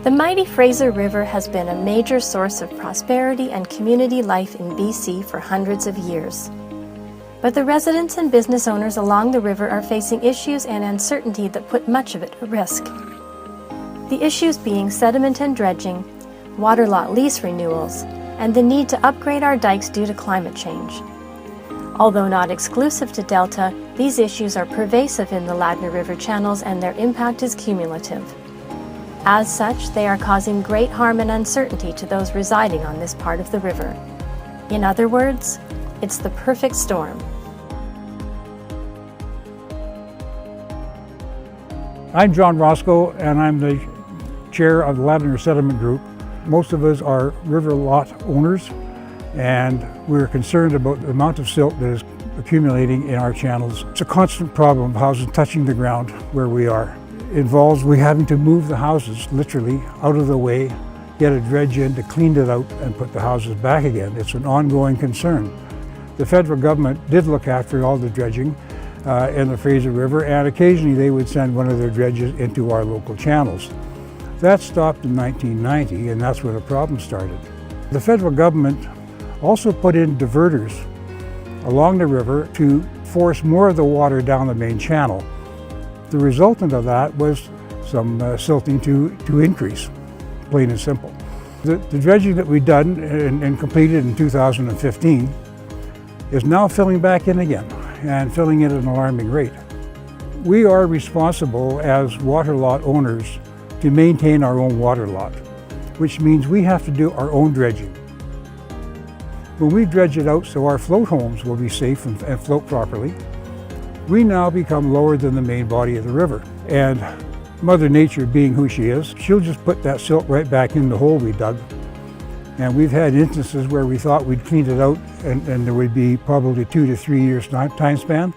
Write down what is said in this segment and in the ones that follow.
The mighty Fraser River has been a major source of prosperity and community life in BC for hundreds of years. But the residents and business owners along the river are facing issues and uncertainty that put much of it at risk. The issues being sediment and dredging, water lot lease renewals, and the need to upgrade our dikes due to climate change. Although not exclusive to Delta, these issues are pervasive in the Ladner River channels and their impact is cumulative. As such, they are causing great harm and uncertainty to those residing on this part of the river. In other words, it's the perfect storm. I'm John Roscoe, and I'm the chair of the Ladner Sediment Group. Most of us are river lot owners, and we're concerned about the amount of silt that is accumulating in our channels. It's a constant problem of houses touching the ground where we are. It involves we having to move the houses literally out of the way, get a dredge in to clean it out and put the houses back again. It's an ongoing concern. The federal government did look after all the dredging in the Fraser River, and occasionally they would send one of their dredges into our local channels. That stopped in 1990, and that's where the problem started. The federal government also put in diverters along the river to force more of the water down the main channel. The resultant of that was some silting to increase, plain and simple. The dredging that we've done and completed in 2015 is now filling back in again, and filling at an alarming rate. We are responsible as water lot owners to maintain our own water lot, which means we have to do our own dredging. When we dredge it out so our float homes will be safe and float properly, we now become lower than the main body of the river. And Mother Nature, being who she is, she'll just put that silt right back in the hole we dug. And we've had instances where we thought we'd cleaned it out and there would be probably 2 to 3 years time span.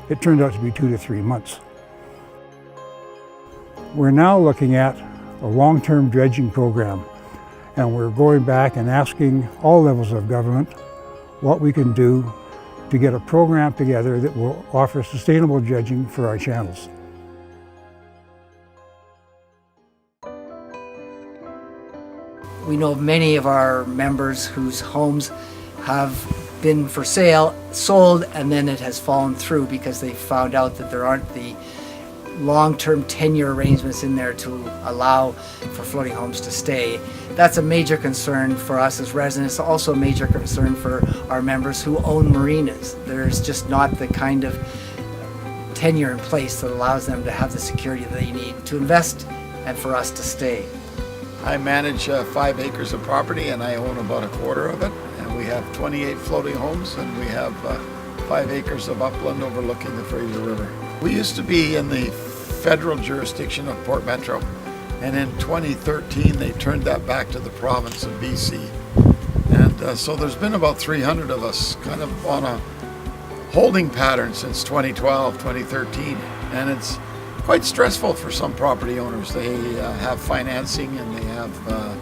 It turned out to be 2 to 3 months. We're now looking at a long-term dredging program, and we're going back and asking all levels of government what we can do to get a program together that will offer sustainable dredging for our channels. We know of many of our members whose homes have been for sale, sold, and then it has fallen through because they found out that there aren't the long-term tenure arrangements in there to allow for floating homes to stay. That's a major concern for us as residents, also a major concern for our members who own marinas. There's just not the kind of tenure in place that allows them to have the security they need to invest and for us to stay. I manage 5 acres of property and I own about a quarter of it, and we have 28 floating homes and we have 5 acres of upland overlooking the Fraser River. We used to be in the federal jurisdiction of Port Metro, and in 2013 they turned that back to the province of BC. And so there's been about 300 of us kind of on a holding pattern since 2012, 2013, and it's quite stressful for some property owners. They have financing and they have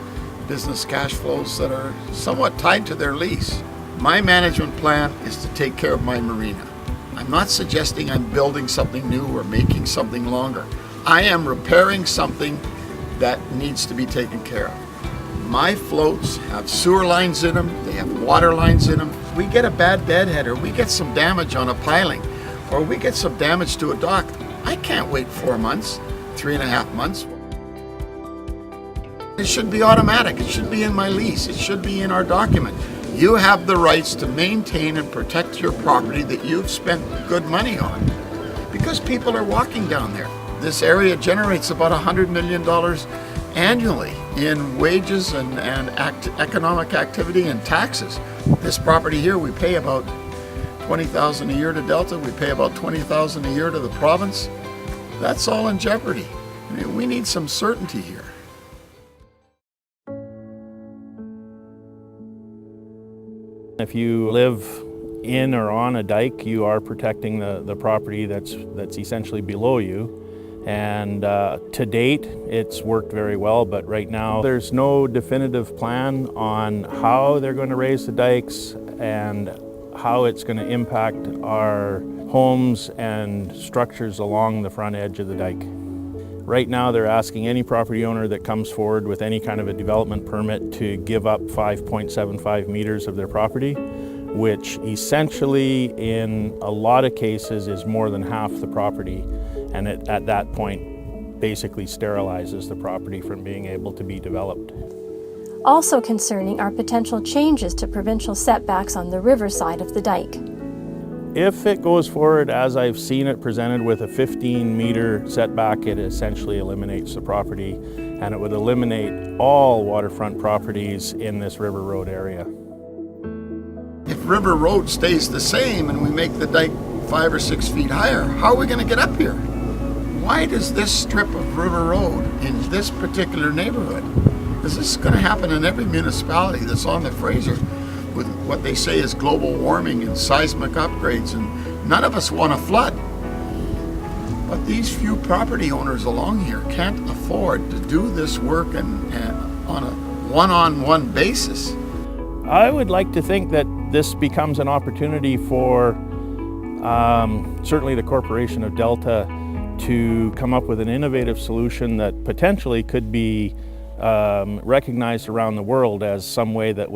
business cash flows that are somewhat tied to their lease. My management plan is to take care of my marina. I'm not suggesting I'm building something new or making something longer. I am repairing something that needs to be taken care of. My floats have sewer lines in them, they have water lines in them. We get a bad deadhead, or we get some damage on a piling, or we get some damage to a dock. I can't wait 4 months, 3.5 months. It should be automatic. It should be in my lease. It should be in our document. You have the rights to maintain and protect your property that you've spent good money on, because people are walking down there. This area generates about $100 million annually in wages and economic activity and taxes. This property here, we pay about $20,000 a year to Delta. We pay about $20,000 a year to the province. That's all in jeopardy. I mean, we need some certainty here. If you live in or on a dike, you are protecting the property that's essentially below you. And to date, it's worked very well, but right now there's no definitive plan on how they're going to raise the dikes and how it's going to impact our homes and structures along the front edge of the dike. Right now, they're asking any property owner that comes forward with any kind of a development permit to give up 5.75 meters of their property, which essentially in a lot of cases is more than half the property, and it, at that point, basically sterilizes the property from being able to be developed. Also concerning are potential changes to provincial setbacks on the river side of the dike. If it goes forward as I've seen it presented with a 15-meter setback, it essentially eliminates the property, and it would eliminate all waterfront properties in this River Road area. If River Road stays the same and we make the dike 5 or 6 feet higher, how are we going to get up here? Why does this strip of River Road in this particular neighborhood? Is this going to happen in every municipality that's on the Fraser with what they say is global warming and seismic upgrades, and none of us want to flood. But these few property owners along here can't afford to do this work on a one-on-one basis. I would like to think that this becomes an opportunity for certainly the Corporation of Delta to come up with an innovative solution that potentially could be recognized around the world as some way that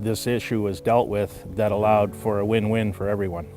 this issue was dealt with that allowed for a win-win for everyone.